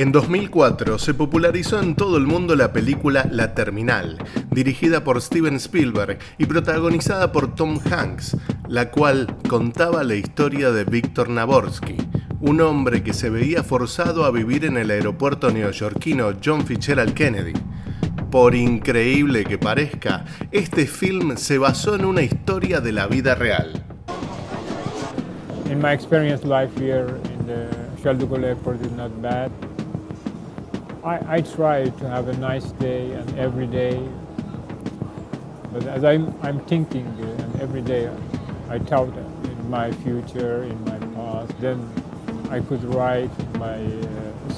En 2004 se popularizó en todo el mundo la película La Terminal, dirigida por Steven Spielberg y protagonizada por Tom Hanks, la cual contaba la historia de Víctor Navorski, un hombre que se veía forzado a vivir en el aeropuerto neoyorquino John Fitzgerald Kennedy. Por increíble que parezca, este film se basó en una historia de la vida real. In my experience, life here in the Charles de Gaulle Airport is not bad. I try to have a nice day and every day, but as I'm thinking and every day I thought in my future, in my past, then I could write my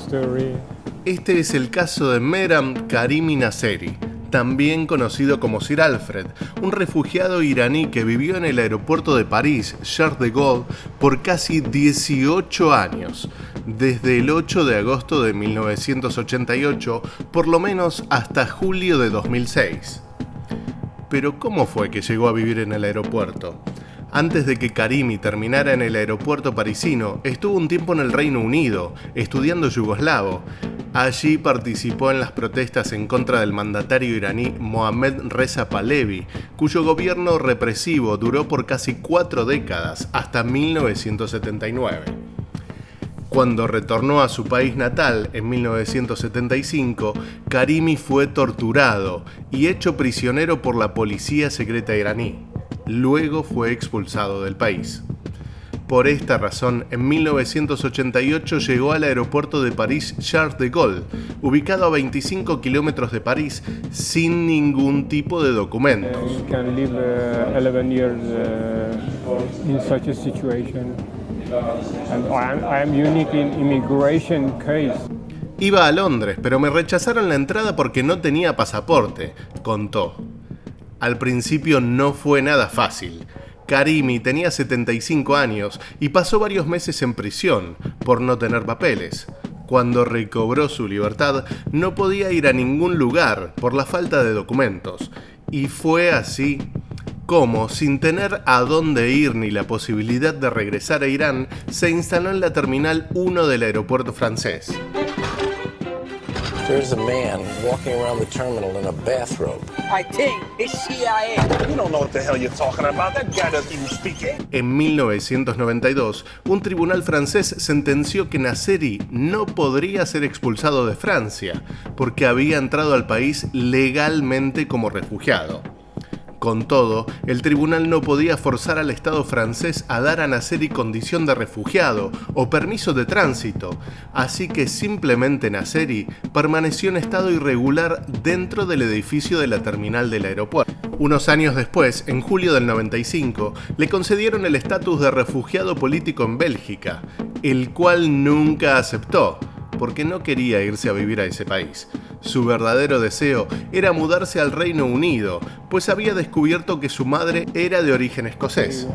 story. Este es el caso de Mehram Karimi Nasseri, también conocido como Sir Alfred, un refugiado iraní que vivió en el aeropuerto de París, Charles de Gaulle, por casi 18 años, desde el 8 de agosto de 1988, por lo menos hasta julio de 2006. Pero ¿cómo fue que llegó a vivir en el aeropuerto? Antes de que Karimi terminara en el aeropuerto parisino, estuvo un tiempo en el Reino Unido, estudiando yugoslavo. Allí participó en las protestas en contra del mandatario iraní Mohammad Reza Pahlavi, cuyo gobierno represivo duró por casi 4 décadas, hasta 1979. Cuando retornó a su país natal en 1975, Karimi fue torturado y hecho prisionero por la policía secreta iraní. Luego fue expulsado del país. Por esta razón, en 1988 llegó al aeropuerto de París Charles de Gaulle, ubicado a 25 kilómetros de París, sin ningún tipo de documentos. You can live 11 years in such a situation, and I am unique in immigration case. Iba a Londres, pero me rechazaron la entrada porque no tenía pasaporte, contó. Al principio no fue nada fácil. Karimi tenía 75 años y pasó varios meses en prisión por no tener papeles. Cuando recobró su libertad, no podía ir a ningún lugar por la falta de documentos. Y fue así como, sin tener a dónde ir ni la posibilidad de regresar a Irán, se instaló en la Terminal 1 del aeropuerto francés. There's a man walking around the terminal in a bathrobe. I think it's CIA. You don't know what the hell you're talking about. That guy doesn't even speak English. En 1992, un tribunal francés sentenció que Nasseri no podría ser expulsado de Francia porque había entrado al país legalmente como refugiado. Con todo, el tribunal no podía forzar al Estado francés a dar a Nasseri condición de refugiado o permiso de tránsito, así que simplemente Nasseri permaneció en estado irregular dentro del edificio de la terminal del aeropuerto. Unos años después, en julio del 95, le concedieron el estatus de refugiado político en Bélgica, el cual nunca aceptó, porque no quería irse a vivir a ese país. Su verdadero deseo era mudarse al Reino Unido, pues había descubierto que su madre era de origen escocés.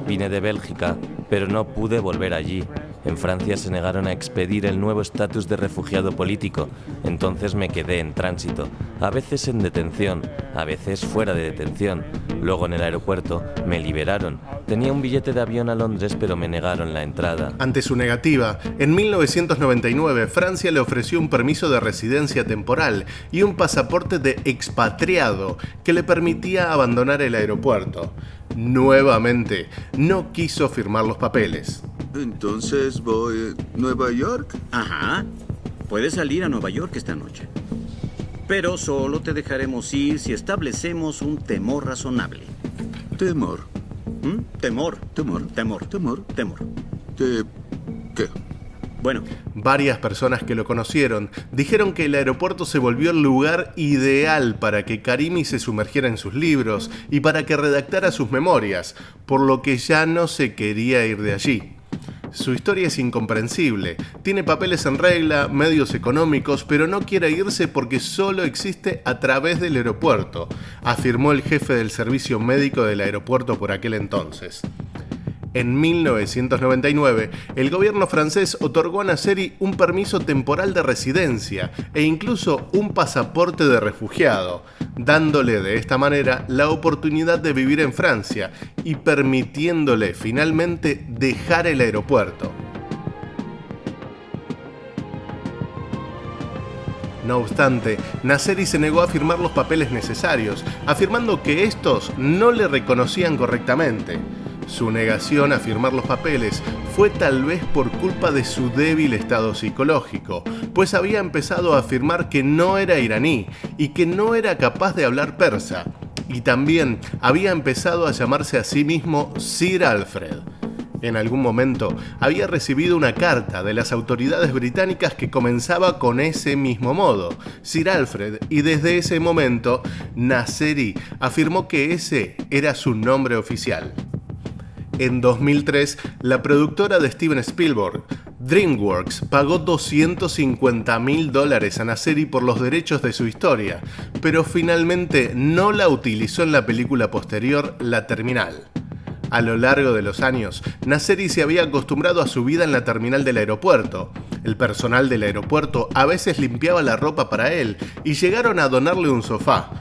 Vine de Bélgica, pero no pude volver allí. En Francia se negaron a expedir el nuevo estatus de refugiado político, entonces me quedé en tránsito, a veces en detención, a veces fuera de detención. Luego en el aeropuerto me liberaron. Tenía un billete de avión a Londres, pero me negaron la entrada. Ante su negativa, en 1999 Francia le ofreció un permiso de residencia temporal y un pasaporte de expatriado que le permitía abandonar el aeropuerto. Nuevamente, no quiso firmar los papeles. Entonces voy a Nueva York. Ajá. Puedes salir a Nueva York esta noche. Pero solo te dejaremos ir si establecemos un temor razonable. Temor. Temor. Temor. Temor. Temor. Temor. ¿Qué? Bueno. Varias personas que lo conocieron dijeron que el aeropuerto se volvió el lugar ideal para que Karimi se sumergiera en sus libros y para que redactara sus memorias, por lo que ya no se quería ir de allí. Su historia es incomprensible, tiene papeles en regla, medios económicos, pero no quiere irse porque solo existe a través del aeropuerto, afirmó el jefe del servicio médico del aeropuerto por aquel entonces. En 1999, el gobierno francés otorgó a Nasseri un permiso temporal de residencia e incluso un pasaporte de refugiado, dándole de esta manera la oportunidad de vivir en Francia y permitiéndole finalmente dejar el aeropuerto. No obstante, Nasseri se negó a firmar los papeles necesarios, afirmando que estos no le reconocían correctamente. Su negación a firmar los papeles fue tal vez por culpa de su débil estado psicológico, pues había empezado a afirmar que no era iraní y que no era capaz de hablar persa, y también había empezado a llamarse a sí mismo Sir Alfred. En algún momento había recibido una carta de las autoridades británicas que comenzaba con ese mismo modo, Sir Alfred, y desde ese momento Nasseri afirmó que ese era su nombre oficial. En 2003, la productora de Steven Spielberg, DreamWorks, pagó $250.000 a Nasseri por los derechos de su historia, pero finalmente no la utilizó en la película posterior La Terminal. A lo largo de los años, Nasseri se había acostumbrado a su vida en la terminal del aeropuerto. El personal del aeropuerto a veces limpiaba la ropa para él y llegaron a donarle un sofá.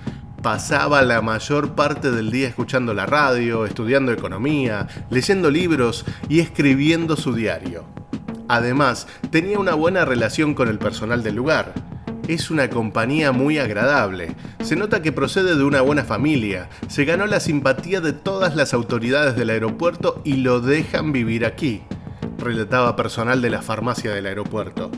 Pasaba la mayor parte del día escuchando la radio, estudiando economía, leyendo libros y escribiendo su diario. Además, tenía una buena relación con el personal del lugar. Es una compañía muy agradable. Se nota que procede de una buena familia. Se ganó la simpatía de todas las autoridades del aeropuerto y lo dejan vivir aquí, relataba personal de la farmacia del aeropuerto.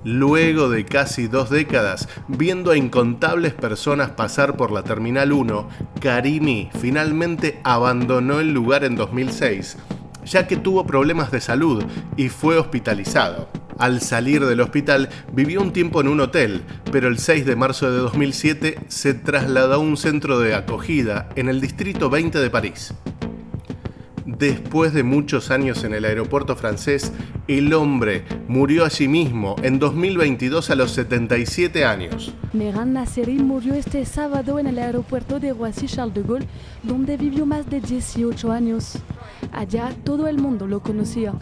Luego de casi 2 décadas, viendo a incontables personas pasar por la Terminal 1, Karimi finalmente abandonó el lugar en 2006, ya que tuvo problemas de salud y fue hospitalizado. Al salir del hospital, vivió un tiempo en un hotel, pero el 6 de marzo de 2007 se trasladó a un centro de acogida en el distrito 20 de París. Después de muchos años en el aeropuerto francés, el hombre murió allí mismo en 2022 a los 77 años. Mehran Nasseri murió este sábado en el aeropuerto de Roissy-Charles de Gaulle, donde vivió más de 18 años. Allá todo el mundo lo conocía.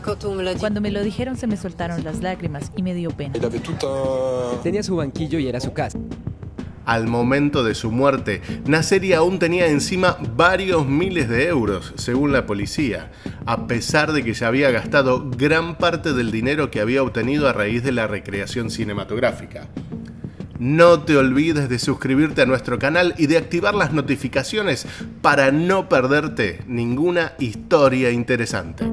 Cuando me lo dijeron se me soltaron las lágrimas y me dio pena. Tenía su banquillo y era su casa. Al momento de su muerte, Nasseri aún tenía encima varios miles de euros, según la policía, a pesar de que ya había gastado gran parte del dinero que había obtenido a raíz de la recreación cinematográfica. No te olvides de suscribirte a nuestro canal y de activar las notificaciones para no perderte ninguna historia interesante.